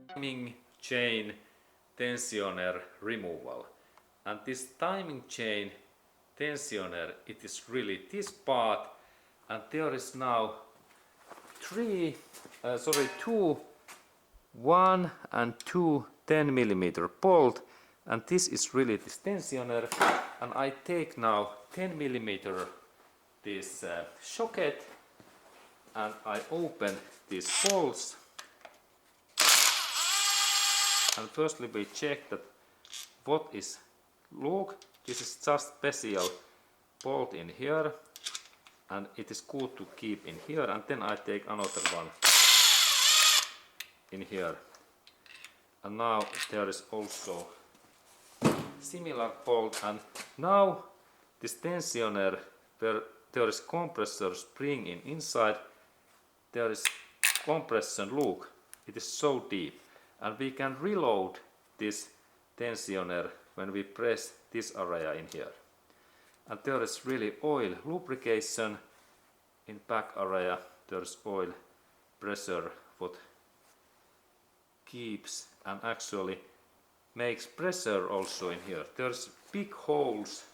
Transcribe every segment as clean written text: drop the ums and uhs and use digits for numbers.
Timing chain tensioner removal. And this timing chain tensioner, it is really this part, and there is now two 1 and 2 10mm bolt, and this is really this tensioner, and I take now 10mm this socket and I open these bolts, and firstly we check that what is, look, this is just special bolt in here and it is good to keep in here, and then I take another one in here, and now there is also similar bolt, and now this tensioner where there is compressor spring inside, there is compression, look, it is so deep, and we can reload this tensioner when we press this area in here, and there is really oil lubrication in back area, there is oil pressure what keeps and actually makes pressure also in here. There's big holes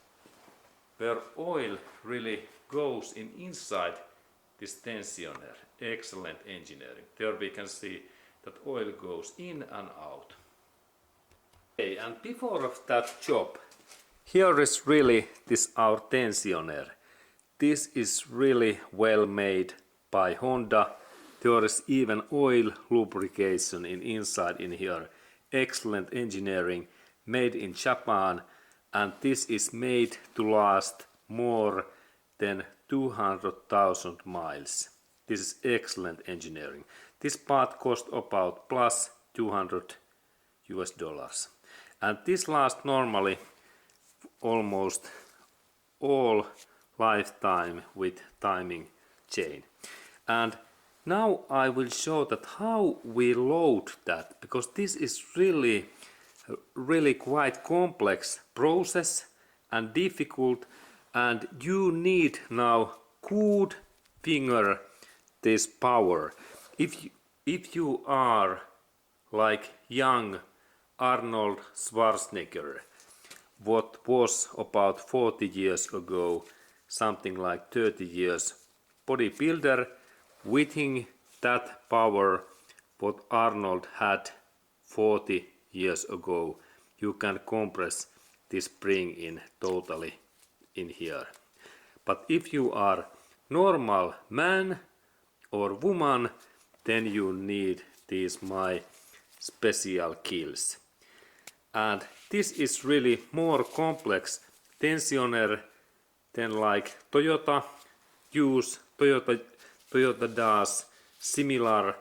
where oil really goes inside this tensioner. Excellent engineering. There we can see that oil goes in and out. Okay, and before of that job, here is really this our tensioner. This is really well made by Honda. There is even oil lubrication inside in here. Excellent engineering, made in Japan, and this is made to last more than 200,000 miles. This is excellent engineering. This part cost about plus $200, and this lasts normally almost all lifetime with timing chain. And now I will show that how we load that, because this is really quite complex process and difficult, and you need now good finger this power. If you are like young Arnold Schwarzenegger, what was about 40 years ago, something like 30 years, bodybuilder, within that power what Arnold had 40 years ago, you can compress this spring in totally in here. But if you are normal man or woman, then you need these my special kills. And this is really more complex tensioner than like Toyota use. Toyota does similar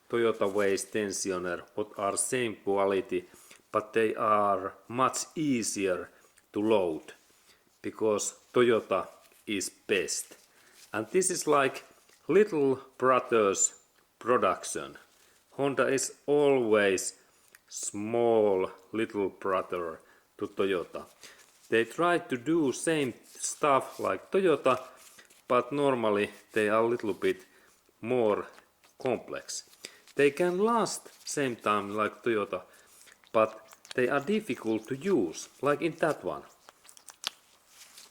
Toyota ways tensioner what are same quality, but they are much easier to load because Toyota is best. And this is like little brother's production. Honda is always small little brother to Toyota. They try to do same stuff like Toyota, but normally they are a little bit more complex. They can last same time like Toyota, but they are difficult to use, like in that one.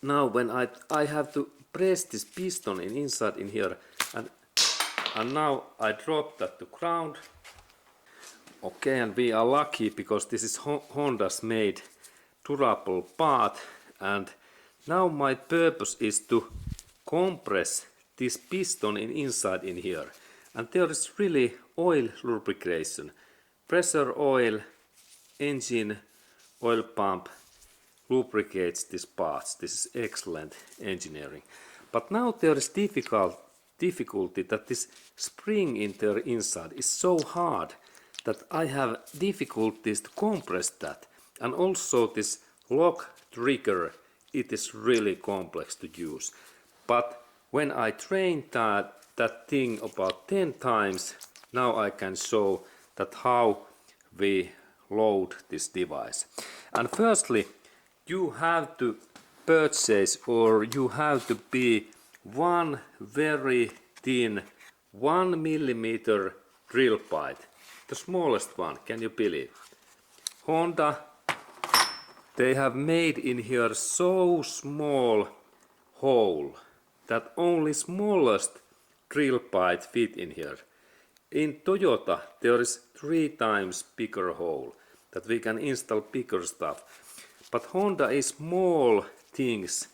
Now when I have to press this piston inside in here, and now I drop that to ground. Okay, and we are lucky because this is Honda's made durable part, and now my purpose is to compress this piston inside in here, and there is really oil lubrication, pressure oil, engine oil pump lubricates these parts. This is excellent engineering. But now there is difficulty that this spring in there inside is so hard that I have difficulties to compress that, and also this lock trigger, it is really complex to use. But when I train that thing about 10 times, now I can show that how we load this device. And firstly, you have to purchase, or you have to be one very thin 1 millimeter drill pipe, the smallest one, can you believe? Honda, they have made in here so small hole that only smallest drill pipe fit in here. In Toyota there is 3 times bigger hole that we can install bigger stuff. But Honda is small things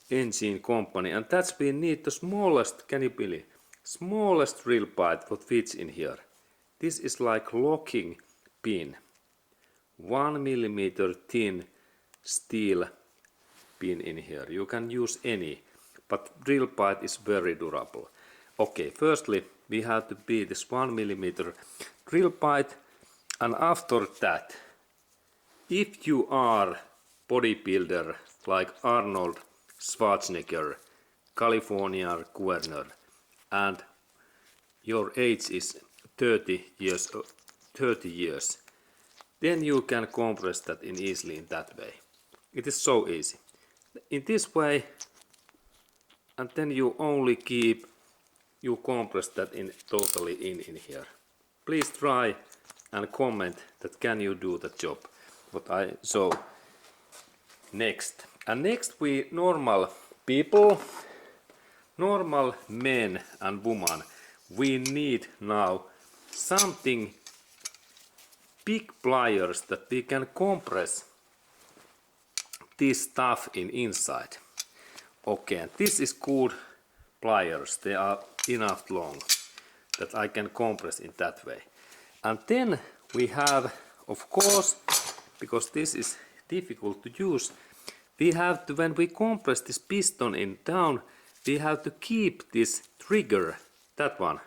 engine company, and that's we need the smallest, can you believe, smallest drill pipe what fits in here. This is like locking pin, 1 millimeter thin steel pin in here. You can use any, but drill pipe is very durable. Okay, firstly we have to be this 1 millimeter drill pipe, and after that, if you are bodybuilder like Arnold Schwarzenegger, California governor, and your age is 30 years, then you can compress that in easily in that way. It is so easy. In this way, and then you only keep, you compress that in totally in here. Please try and comment that can you do the job what I show next. And next we normal people, normal men and women, we need now something big pliers that we can compress this stuff in inside. Okay, and this is good pliers, they are enough long that I can compress in that way. And then we have, of course, because this is difficult to use, we have to, when we compress this piston in down, we have to keep this trigger, that one,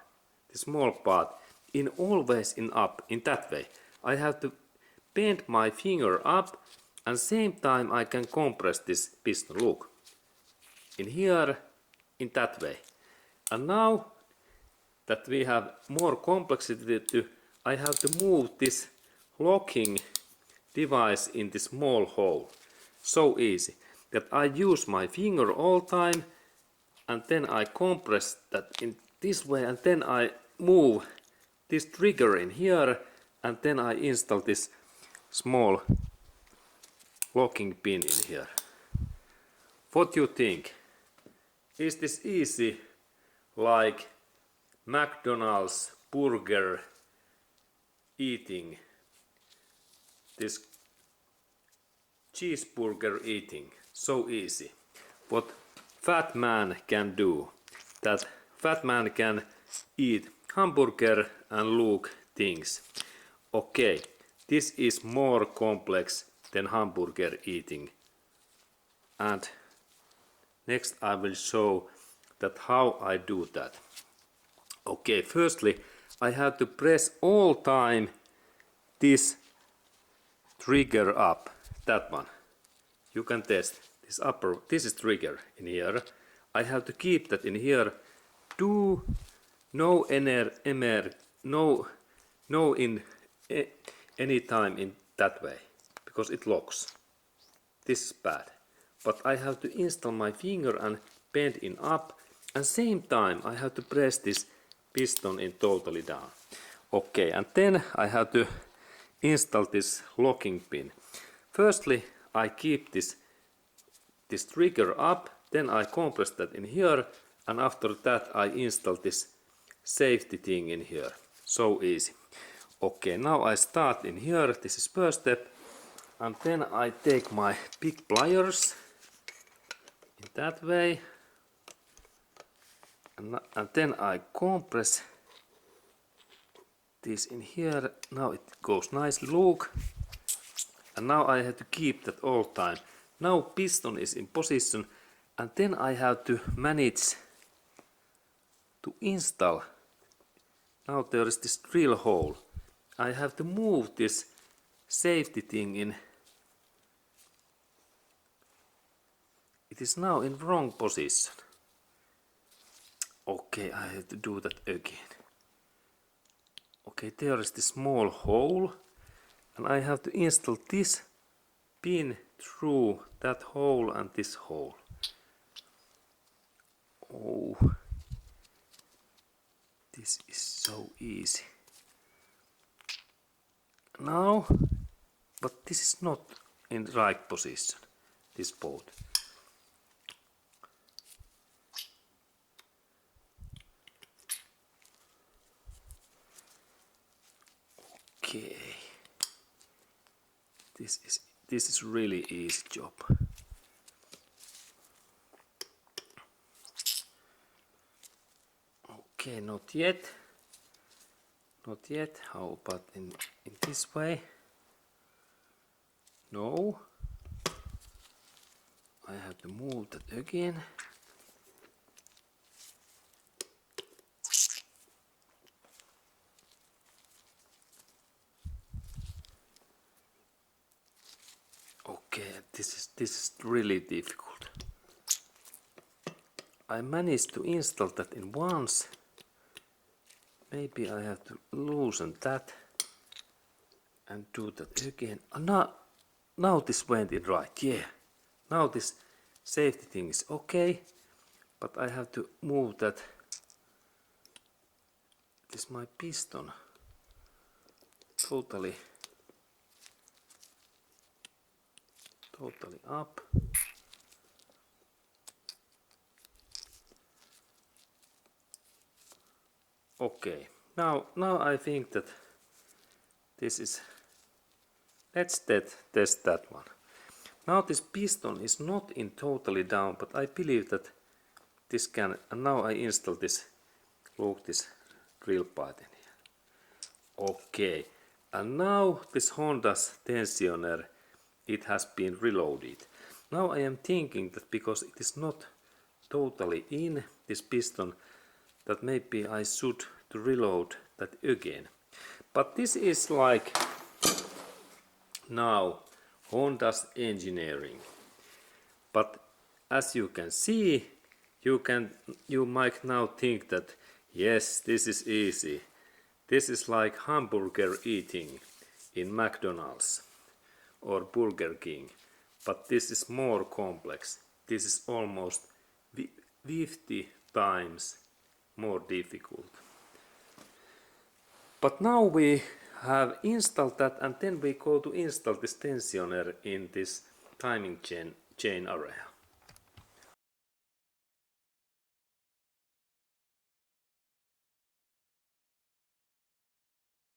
the small part, in always in up, in that way. I have to bend my finger up, and same time I can compress this piston, look, in here, in that way. And now that we have more complexity to, I have to move this locking device in this small hole. So easy that I use my finger all time, and then I compress that in this way, and then I move this trigger in here, and then I install this small locking pin in here. What do you think? Is this easy like McDonald's burger eating, this cheeseburger eating? So easy. What fat man can do, that fat man can eat hamburger and look things. Okay, this is more complex than hamburger eating, and next I will show that how I do that. Okay, firstly I have to press all time this trigger up, that one. You can test this upper, this is trigger in here. I have to keep that in here. Do no any time in that way, because it locks. This is bad. But I have to install my finger and bend in up, and same time I have to press this piston in totally down. Okay, and then I have to install this locking pin. Firstly I keep this trigger up, then I compress that in here, and after that I install this safety thing in here. So easy. Okay, now I start in here, this is first step, and then I take my big pliers in that way, and then I compress this in here. Now it goes nicely, look, and now I have to keep that all time. Now piston is in position, and then I have to manage to install. Now there is this drill hole. I have to move this safety thing in. It is now in wrong position. Okay, I have to do that again. Okay, there is this small hole, and I have to install this pin through that hole and this hole. Oh, this is so easy. Now, but this is not in the right position, this bolt. Okay, this is really easy job. Okay, not yet. Not yet. How about in this way? No. I have to move that again. Okay, this is really difficult. I managed to install that in once. Maybe I have to loosen that and do that again. Now this went in right, yeah. Now this safety thing is okay, but I have to move that. This my piston totally up. Okay, now I think that this is. Let's test that one. Now this piston is not in totally down, but I believe that this can. And now I install this. Look, this drill part in here. Okay, and now this Honda's tensioner, it has been reloaded. Now I am thinking that because it is not totally in this piston, that maybe I should to reload that again. But this is like now Honda's engineering. But as you can see, you might now think that yes, this is easy. This is like hamburger eating in McDonald's or Burger King, but this is more complex. This is almost 50 times more difficult. But now we have installed that, and then we go to install this tensioner in this timing chain area.